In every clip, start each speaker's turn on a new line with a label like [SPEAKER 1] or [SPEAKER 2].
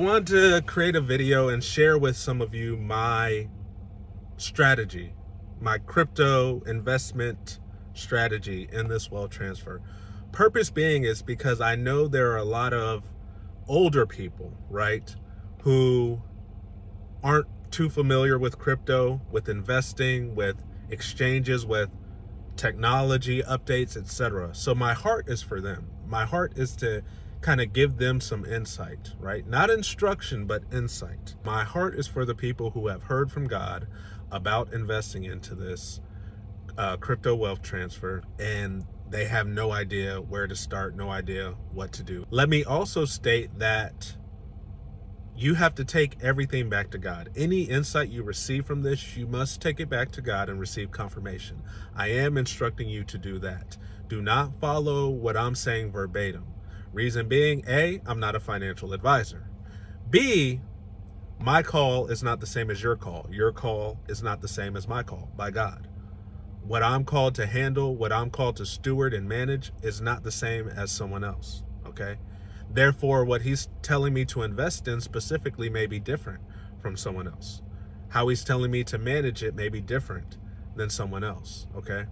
[SPEAKER 1] I wanted to create a video and share with some of you my strategy, my crypto investment strategy in this wealth transfer. Purpose being is because I know there are a lot of older people, right, who aren't too familiar with crypto, with investing, with exchanges, with technology updates, etc. So my heart is for them. My heart is to kind of give them some insight, right? Not instruction, but insight. My heart is for the people who have heard from God about investing into this crypto wealth transfer, and they have no idea where to start, no idea what to do. Let me also state that you have to take everything back to God. Any insight you receive from this, you must take it back to God and receive confirmation. I am instructing you to do that. Do not follow what I'm saying verbatim. Reason being, A, I'm not a financial advisor. B, my call is not the same as your call. Your call is not the same as my call by God. What I'm called to handle, what I'm called to steward and manage is not the same as someone else, okay? Therefore, what he's telling me to invest in specifically may be different from someone else. How he's telling me to manage it may be different than someone else, okay?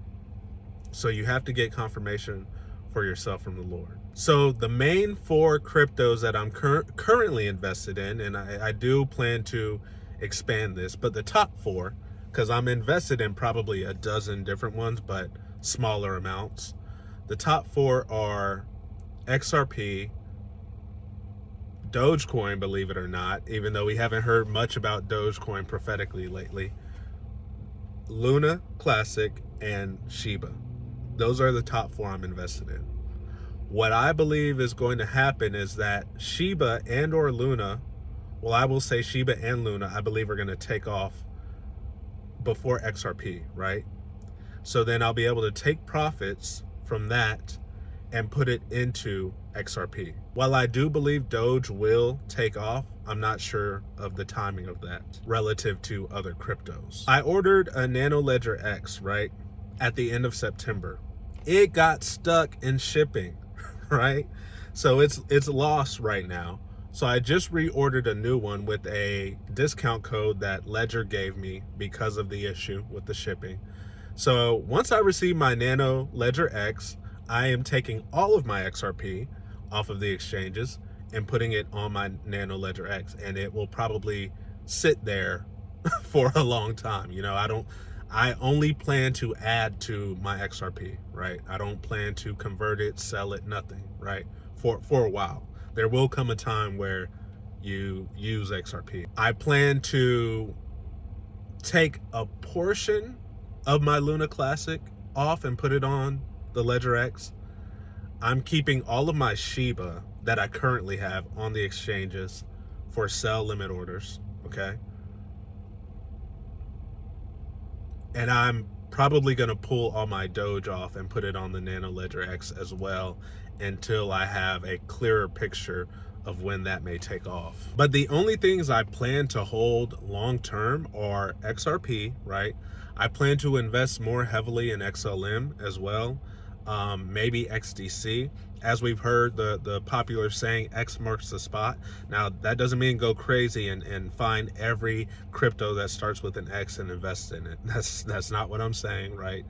[SPEAKER 1] So you have to get confirmation for yourself from the Lord. So the main 4 cryptos that I'm currently invested in, and I do plan to expand this, but the top 4, because I'm invested in probably a dozen different ones, but smaller amounts. The top 4 are XRP, Dogecoin, believe it or not, even though we haven't heard much about Dogecoin prophetically lately, Luna Classic, and SHIB. Those are the top 4 I'm invested in. What I believe is going to happen is that SHIB and or Luna, well, I will say SHIB and Luna, I believe are going to take off before XRP, right? So then I'll be able to take profits from that and put it into XRP. While I do believe Doge will take off, I'm not sure of the timing of that relative to other cryptos. I ordered a Nano Ledger X, right, at the end of September. It got stuck in shipping, right? So it's lost right now. So I just reordered a new one with a discount code that Ledger gave me because of the issue with the shipping. So once I receive my Nano Ledger X, I am taking all of my XRP off of the exchanges and putting it on my Nano Ledger X, and it will probably sit there for a long time. You know, I only plan to add to my XRP, right? I don't plan to convert it, sell it, nothing, right? For a while. There will come a time where you use XRP. I plan to take a portion of my Luna Classic off and put it on the Ledger X. I'm keeping all of my SHIB that I currently have on the exchanges for sell limit orders, okay? And I'm probably going to pull all my Doge off and put it on the Nano Ledger X as well until I have a clearer picture of when that may take off. But the only things I plan to hold long term are XRP, right? I plan to invest more heavily in XLM as well, maybe XDC. As we've heard the popular saying, X marks the spot. Now, that doesn't mean go crazy and find every crypto that starts with an X and invest in it. That's not what I'm saying, right?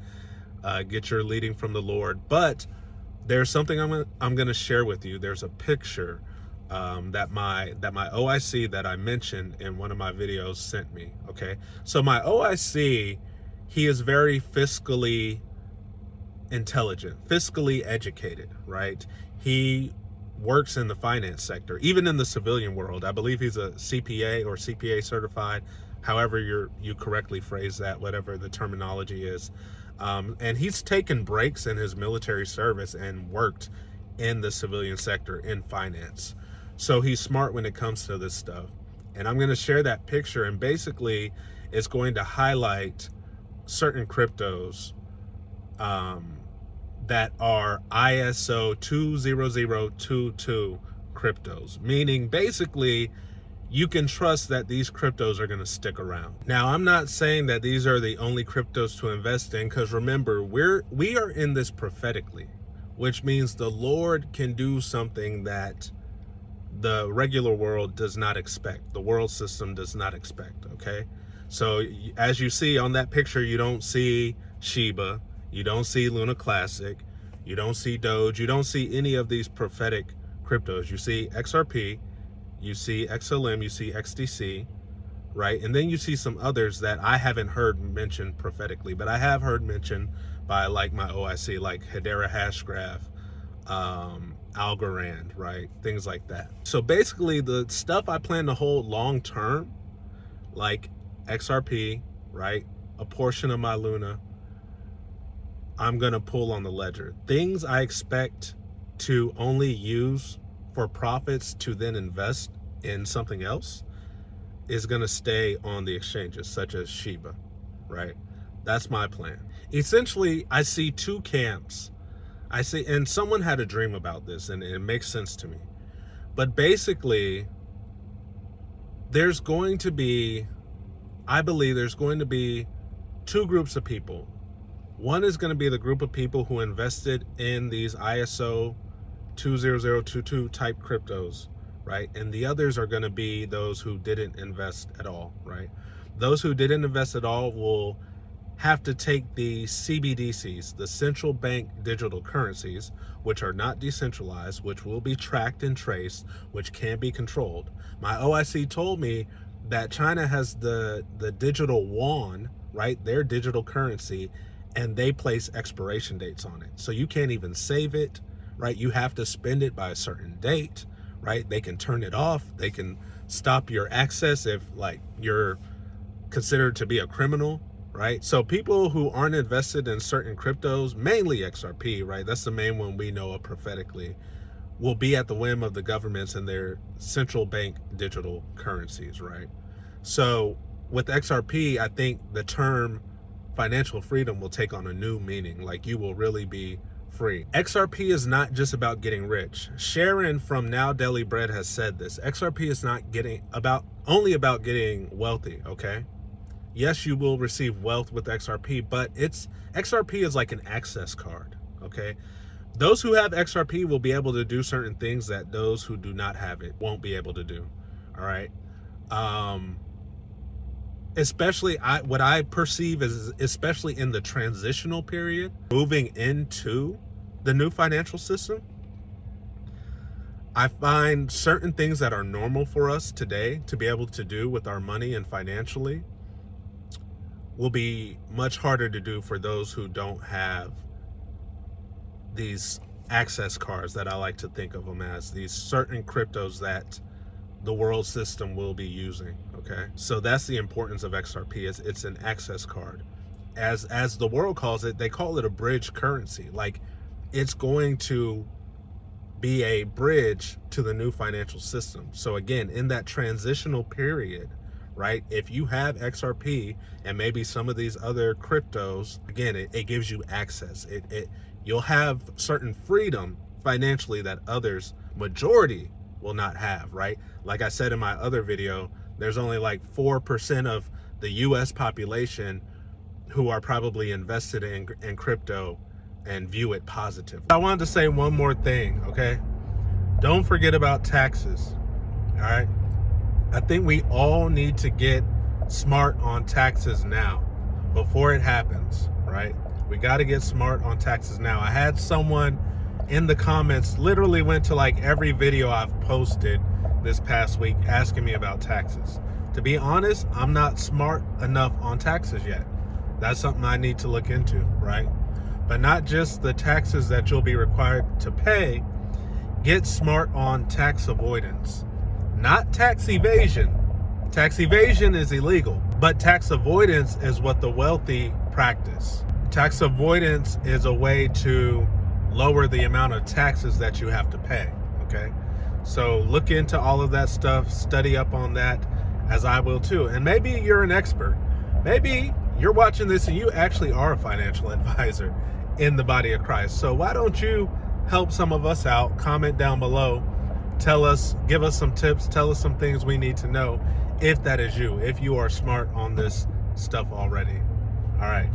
[SPEAKER 1] Get your leading from the Lord. But there's something I'm gonna share with you. There's a picture that my OIC that I mentioned in one of my videos sent me, okay? So my OIC, he is very fiscally intelligent, fiscally educated, right? He works in the finance sector, even in the civilian world. I believe he's a CPA or CPA certified, however you correctly phrase that, whatever the terminology is. And he's taken breaks in his military service and worked in the civilian sector in finance. So he's smart when it comes to this stuff. And I'm going to share that picture, and basically it's going to highlight certain cryptos that are ISO 20022 cryptos, meaning basically you can trust that these cryptos are going to stick around. Now, I'm not saying that these are the only cryptos to invest in, because remember, we are in this prophetically, which means the Lord can do something that the regular world does not expect. The world system does not expect, okay? So as you see on that picture, you don't see SHIB, you don't see Luna Classic, you don't see Doge, you don't see any of these prophetic cryptos. You see XRP, you see XLM, you see XDC, right? And then you see some others that I haven't heard mentioned prophetically, but I have heard mentioned by like my OIC, like Hedera Hashgraph, Algorand, right? Things like that. So basically the stuff I plan to hold long term, like XRP, right? A portion of my Luna, I'm gonna pull on the ledger. Things I expect to only use for profits to then invest in something else is gonna stay on the exchanges, such as SHIB, right? That's my plan. Essentially, I see two camps. I see, and someone had a dream about this, and it makes sense to me. But basically, there's going to be, I believe there's going to be two groups of people. One is going to be the group of people who invested in these ISO 20022 type cryptos, right? And the others are going to be those who didn't invest at all, right? Those who didn't invest at all will have to take the CBDCs, the central bank digital currencies, which are not decentralized, which will be tracked and traced, which can be controlled. My OIC told me that China has the digital yuan, right? Their digital currency, and they place expiration dates on it. So you can't even save it, right? You have to spend it by a certain date, right? They can turn it off. They can stop your access if like you're considered to be a criminal, right? So people who aren't invested in certain cryptos, mainly XRP, right? That's the main one we know of prophetically, will be at the whim of the governments and their central bank digital currencies, right? So with XRP, I think the term financial freedom will take on a new meaning. Like you will really be free. XRP is not just about getting rich. Sharon from Now Daily Bread has said this. XRP is not only about getting wealthy, okay? Yes, you will receive wealth with XRP, but XRP is like an access card, okay? Those who have XRP will be able to do certain things that those who do not have it won't be able to do, all right? Especially what I perceive is, especially in the transitional period, moving into the new financial system, I find certain things that are normal for us today to be able to do with our money and financially will be much harder to do for those who don't have these access cards that I like to think of them as, these certain cryptos that the world system will be using, okay? So that's the importance of XRP, is it's an access card. As the world calls it, they call it a bridge currency. Like it's going to be a bridge to the new financial system. So again, in that transitional period, right? If you have XRP and maybe some of these other cryptos, again, it gives you access. You'll have certain freedom financially that others, majority, will not have, right? Like I said in my other video, there's only like 4% of the US population who are probably invested in crypto and view it positively. I wanted to say one more thing, okay? Don't forget about taxes, all right? I think we all need to get smart on taxes now before it happens, right? We got to get smart on taxes now. I had someone in the comments, literally went to like every video I've posted this past week asking me about taxes. To be honest, I'm not smart enough on taxes yet. That's something I need to look into, right? But not just the taxes that you'll be required to pay. Get smart on tax avoidance. Not tax evasion. Tax evasion is illegal, but tax avoidance is what the wealthy practice. Tax avoidance is a way to lower the amount of taxes that you have to pay, okay? So look into all of that stuff, study up on that, as I will too. And maybe you're an expert. Maybe you're watching this and you actually are a financial advisor in the body of Christ. So why don't you help some of us out? Comment down below. Tell us, give us some tips, tell us some things we need to know if that is you, if you are smart on this stuff already. All right.